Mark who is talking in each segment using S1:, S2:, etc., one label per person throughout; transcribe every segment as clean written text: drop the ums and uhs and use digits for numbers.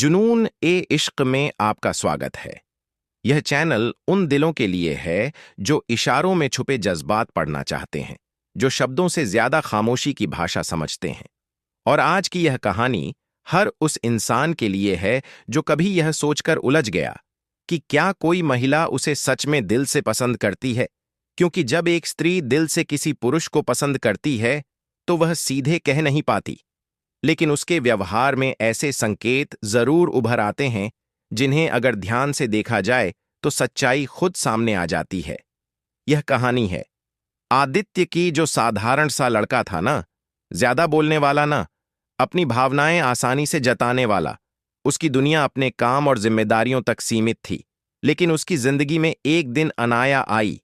S1: जुनून ए इश्क में आपका स्वागत है। यह चैनल उन दिलों के लिए है जो इशारों में छुपे जज्बात पढ़ना चाहते हैं, जो शब्दों से ज्यादा खामोशी की भाषा समझते हैं। और आज की यह कहानी हर उस इंसान के लिए है जो कभी यह सोचकर उलझ गया कि क्या कोई महिला उसे सच में दिल से पसंद करती है। क्योंकि जब एक स्त्री दिल से किसी पुरुष को पसंद करती है तो वह सीधे कह नहीं पाती, लेकिन उसके व्यवहार में ऐसे संकेत जरूर उभर आते हैं जिन्हें अगर ध्यान से देखा जाए तो सच्चाई खुद सामने आ जाती है। यह कहानी है आदित्य की, जो साधारण सा लड़का था ना, ज्यादा बोलने वाला ना, अपनी भावनाएं आसानी से जताने वाला। उसकी दुनिया अपने काम और जिम्मेदारियों तक सीमित थी। लेकिन उसकी जिंदगी में एक दिन अनाया आई।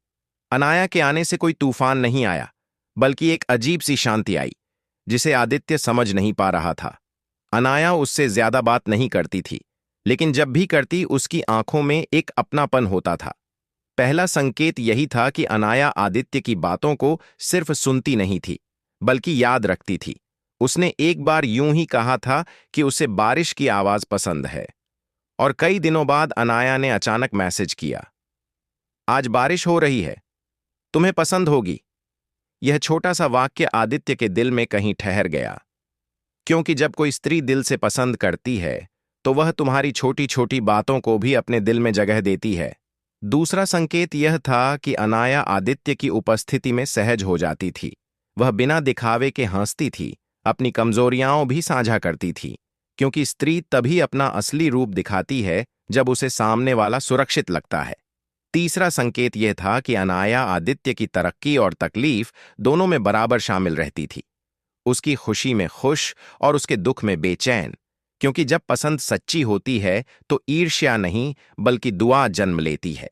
S1: अनाया के आने से कोई तूफान नहीं आया, बल्कि एक अजीब सी शांति आई जिसे आदित्य समझ नहीं पा रहा था। अनाया उससे ज्यादा बात नहीं करती थी, लेकिन जब भी करती उसकी आंखों में एक अपनापन होता था। पहला संकेत यही था कि अनाया आदित्य की बातों को सिर्फ सुनती नहीं थी, बल्कि याद रखती थी। उसने एक बार यूं ही कहा था कि उसे बारिश की आवाज पसंद है, और कई दिनों बाद अनाया ने अचानक मैसेज किया, आज बारिश हो रही है, तुम्हें पसंद होगी। यह छोटा सा वाक्य आदित्य के दिल में कहीं ठहर गया, क्योंकि जब कोई स्त्री दिल से पसंद करती है तो वह तुम्हारी छोटी छोटी बातों को भी अपने दिल में जगह देती है। दूसरा संकेत यह था कि अनाया आदित्य की उपस्थिति में सहज हो जाती थी। वह बिना दिखावे के हंसती थी, अपनी कमजोरियां भी साझा करती थी, क्योंकि स्त्री तभी अपना असली रूप दिखाती है जब उसे सामने वाला सुरक्षित लगता है। तीसरा संकेत यह था कि अनाया आदित्य की तरक्की और तकलीफ दोनों में बराबर शामिल रहती थी। उसकी खुशी में खुश और उसके दुख में बेचैन, क्योंकि जब पसंद सच्ची होती है तो ईर्ष्या नहीं बल्कि दुआ जन्म लेती है।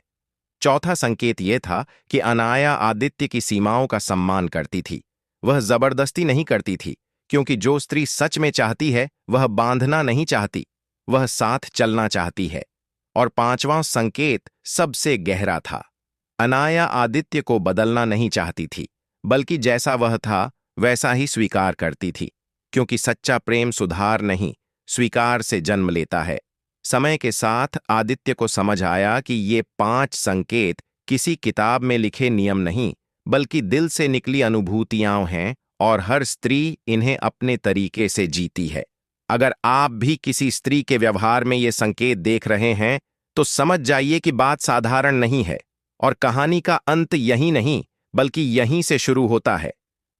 S1: चौथा संकेत यह था कि अनाया आदित्य की सीमाओं का सम्मान करती थी। वह जबरदस्ती नहीं करती थी, क्योंकि जो स्त्री सच में चाहती है वह बांधना नहीं चाहती, वह साथ चलना चाहती है। और पांचवां संकेत सबसे गहरा था। अनाया आदित्य को बदलना नहीं चाहती थी, बल्कि जैसा वह था वैसा ही स्वीकार करती थी, क्योंकि सच्चा प्रेम सुधार नहीं, स्वीकार से जन्म लेता है। समय के साथ आदित्य को समझ आया कि ये 5 संकेत किसी किताब में लिखे नियम नहीं, बल्कि दिल से निकली अनुभूतियां हैं, और हर स्त्री इन्हें अपने तरीके से जीती है। अगर आप भी किसी स्त्री के व्यवहार में ये संकेत देख रहे हैं तो समझ जाइए कि बात साधारण नहीं है, और कहानी का अंत यही नहीं बल्कि यहीं से शुरू होता है।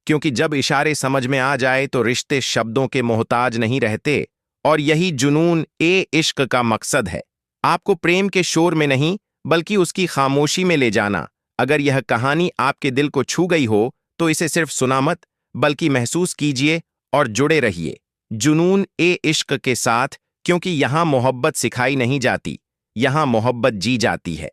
S1: क्योंकि जब इशारे समझ में आ जाए तो रिश्ते शब्दों के मोहताज नहीं रहते, और यही जुनून ए इश्क का मकसद है, आपको प्रेम के शोर में नहीं बल्कि उसकी खामोशी में ले जाना। अगर यह कहानी आपके दिल को छू गई हो तो इसे सिर्फ सुना मत, बल्कि महसूस कीजिए और जुड़े रहिए जुनून ए इश्क के साथ, क्योंकि यहां मोहब्बत सिखाई नहीं जाती, यहां मोहब्बत जी जाती है।